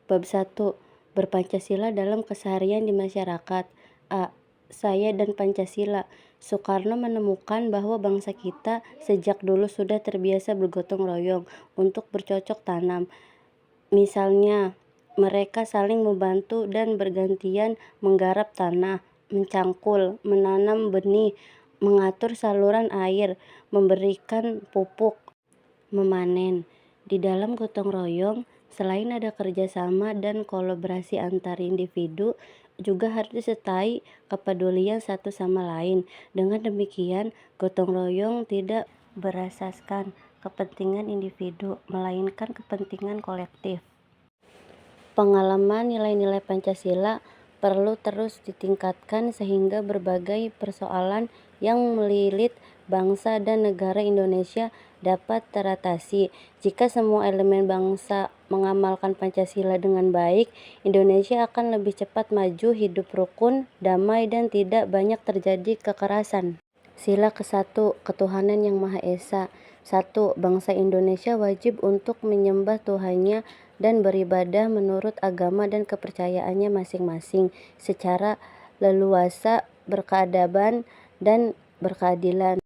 Bab 1. Berpancasila dalam keseharian di masyarakat. A. Saya dan Pancasila. Soekarno menemukan bahwa bangsa kita sejak dulu sudah terbiasa bergotong royong untuk bercocok tanam. Misalnya, mereka saling membantu dan bergantian menggarap tanah, mencangkul, menanam benih, mengatur saluran air, memberikan pupuk, memanen. Di dalam gotong royong, selain ada kerjasama dan kolaborasi antar individu, juga harus disertai kepedulian satu sama lain. Dengan demikian, gotong royong tidak berasaskan kepentingan individu, melainkan kepentingan kolektif. Pengalaman nilai-nilai Pancasila perlu terus ditingkatkan sehingga berbagai persoalan yang melilit bangsa dan negara Indonesia dapat teratasi. Jika semua elemen bangsa mengamalkan Pancasila dengan baik, Indonesia akan lebih cepat maju, hidup rukun, damai, dan tidak banyak terjadi kekerasan. Sila ke-1, Ketuhanan Yang Maha Esa. 1. Bangsa Indonesia wajib untuk menyembah Tuhannya dan beribadah menurut agama dan kepercayaannya masing-masing secara leluasa, berkeadaban, dan berkeadilan.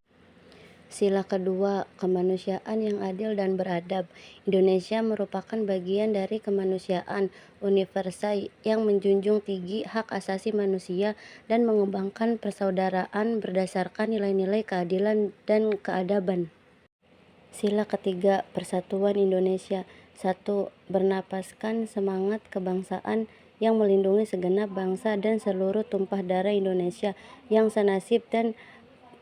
Sila kedua, kemanusiaan yang adil dan beradab. Indonesia merupakan bagian dari kemanusiaan universal yang menjunjung tinggi hak asasi manusia dan mengembangkan persaudaraan berdasarkan nilai-nilai keadilan dan keadaban. Sila ketiga, Persatuan Indonesia. 1. Bernapaskan semangat kebangsaan yang melindungi segenap bangsa dan seluruh tumpah darah Indonesia yang senasib dan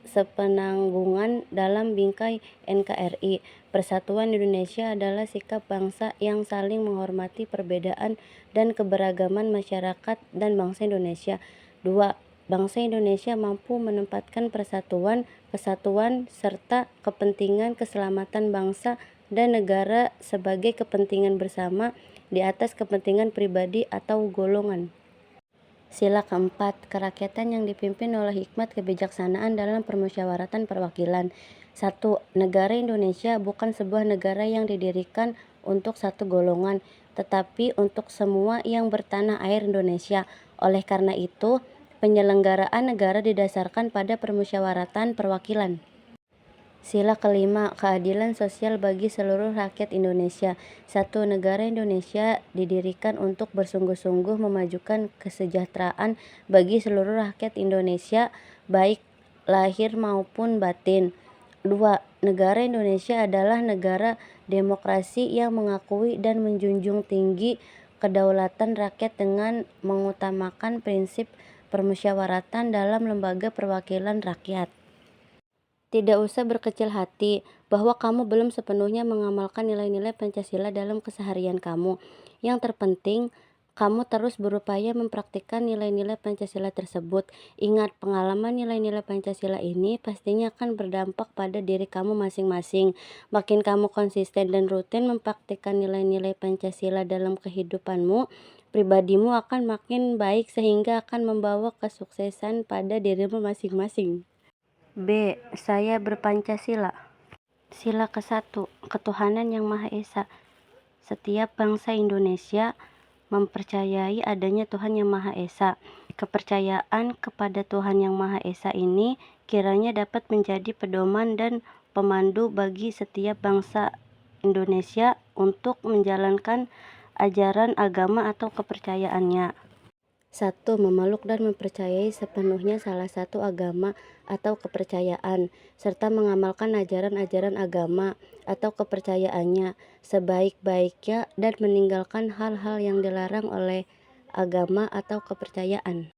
sepenanggungan dalam bingkai NKRI. Persatuan Indonesia adalah sikap bangsa yang saling menghormati perbedaan dan keberagaman masyarakat dan bangsa Indonesia. 2. Bangsa Indonesia mampu menempatkan persatuan, kesatuan, serta kepentingan keselamatan bangsa dan negara sebagai kepentingan bersama di atas kepentingan pribadi atau golongan. Sila keempat, kerakyatan yang dipimpin oleh hikmat kebijaksanaan dalam permusyawaratan perwakilan. 1. Negara Indonesia bukan sebuah negara yang didirikan untuk satu golongan, tetapi untuk semua yang bertanah air Indonesia. Oleh karena itu, penyelenggaraan negara didasarkan pada permusyawaratan perwakilan. Sila kelima, keadilan sosial bagi seluruh rakyat Indonesia. 1. Negara Indonesia didirikan untuk bersungguh-sungguh memajukan kesejahteraan bagi seluruh rakyat Indonesia, baik lahir maupun batin. 2. Negara Indonesia adalah negara demokrasi yang mengakui dan menjunjung tinggi kedaulatan rakyat dengan mengutamakan prinsip permusyawaratan dalam lembaga perwakilan rakyat. Tidak usah berkecil hati bahwa kamu belum sepenuhnya mengamalkan nilai-nilai Pancasila dalam keseharian kamu. Yang terpenting, kamu terus berupaya mempraktikkan nilai-nilai Pancasila tersebut. Ingat, pengalaman nilai-nilai Pancasila ini pastinya akan berdampak pada diri kamu masing-masing. Makin kamu konsisten dan rutin mempraktikkan nilai-nilai Pancasila dalam kehidupanmu, pribadimu akan makin baik sehingga akan membawa kesuksesan pada dirimu masing-masing. B. Saya berpancasila. Sila ke-1, Ketuhanan Yang Maha Esa. Setiap bangsa Indonesia mempercayai adanya Tuhan Yang Maha Esa. Kepercayaan kepada Tuhan Yang Maha Esa ini kiranya dapat menjadi pedoman dan pemandu bagi setiap bangsa Indonesia untuk menjalankan ajaran agama atau kepercayaannya. 1. Memeluk dan mempercayai sepenuhnya salah satu agama atau kepercayaan, serta mengamalkan ajaran-ajaran agama atau kepercayaannya sebaik-baiknya dan meninggalkan hal-hal yang dilarang oleh agama atau kepercayaan.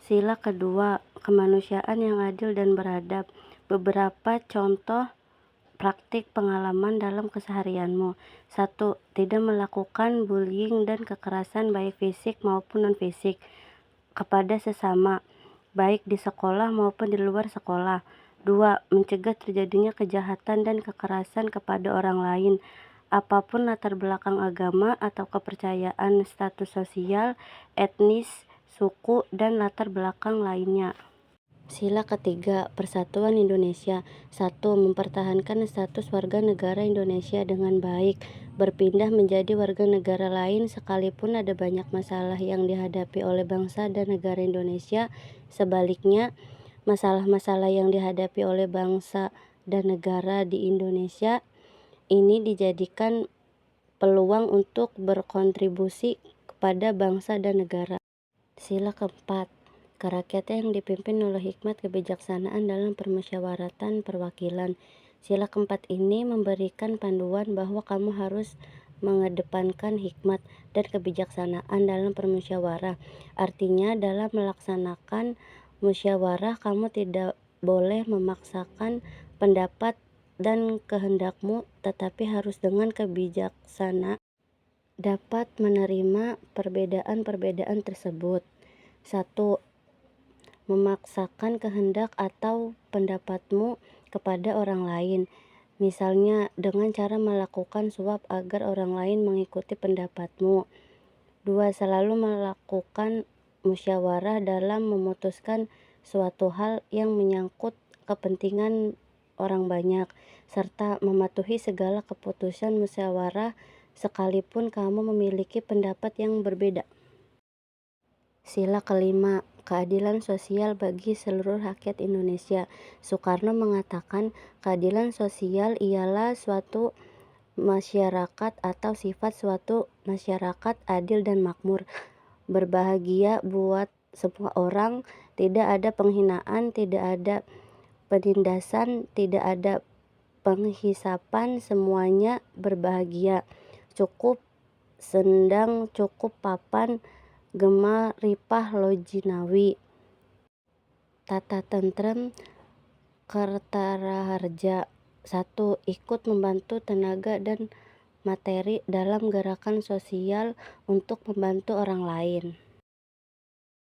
Sila kedua, kemanusiaan yang adil dan beradab. Beberapa contoh praktik pengalaman dalam keseharianmu. 1. Tidak melakukan bullying dan kekerasan baik fisik maupun non-fisik kepada sesama, baik di sekolah maupun di luar sekolah. 2. Mencegah terjadinya kejahatan dan kekerasan kepada orang lain, apapun latar belakang agama atau kepercayaan, status sosial, etnis, suku, dan latar belakang lainnya. Sila ketiga, Persatuan Indonesia. 1. Mempertahankan status warga negara Indonesia dengan baik, berpindah menjadi warga negara lain sekalipun ada banyak masalah yang dihadapi oleh bangsa dan negara Indonesia. Sebaliknya, masalah-masalah yang dihadapi oleh bangsa dan negara di Indonesia ini dijadikan peluang untuk berkontribusi kepada bangsa dan negara. Sila keempat, kerakyatan yang dipimpin oleh hikmat kebijaksanaan dalam permusyawaratan perwakilan. Sila keempat ini memberikan panduan bahwa kamu harus mengedepankan hikmat dan kebijaksanaan dalam permusyawarah. Artinya dalam melaksanakan musyawarah kamu tidak boleh memaksakan pendapat dan kehendakmu, tetapi harus dengan kebijaksanaan dapat menerima perbedaan-perbedaan tersebut. 1. Memaksakan kehendak atau pendapatmu kepada orang lain, misalnya dengan cara melakukan suap agar orang lain mengikuti pendapatmu. 2. Selalu melakukan musyawarah dalam memutuskan suatu hal yang menyangkut kepentingan orang banyak, serta mematuhi segala keputusan musyawarah sekalipun kamu memiliki pendapat yang berbeda. Sila kelima, keadilan sosial bagi seluruh rakyat Indonesia. Soekarno mengatakan keadilan sosial ialah suatu masyarakat atau sifat suatu masyarakat adil dan makmur, berbahagia buat semua orang, tidak ada penghinaan, tidak ada penindasan, tidak ada penghisapan, semuanya berbahagia, cukup sendang, cukup papan, gema ripah lojinawi, tata tentrem kertaraharja. 1. Ikut membantu tenaga dan materi dalam gerakan sosial untuk membantu orang lain.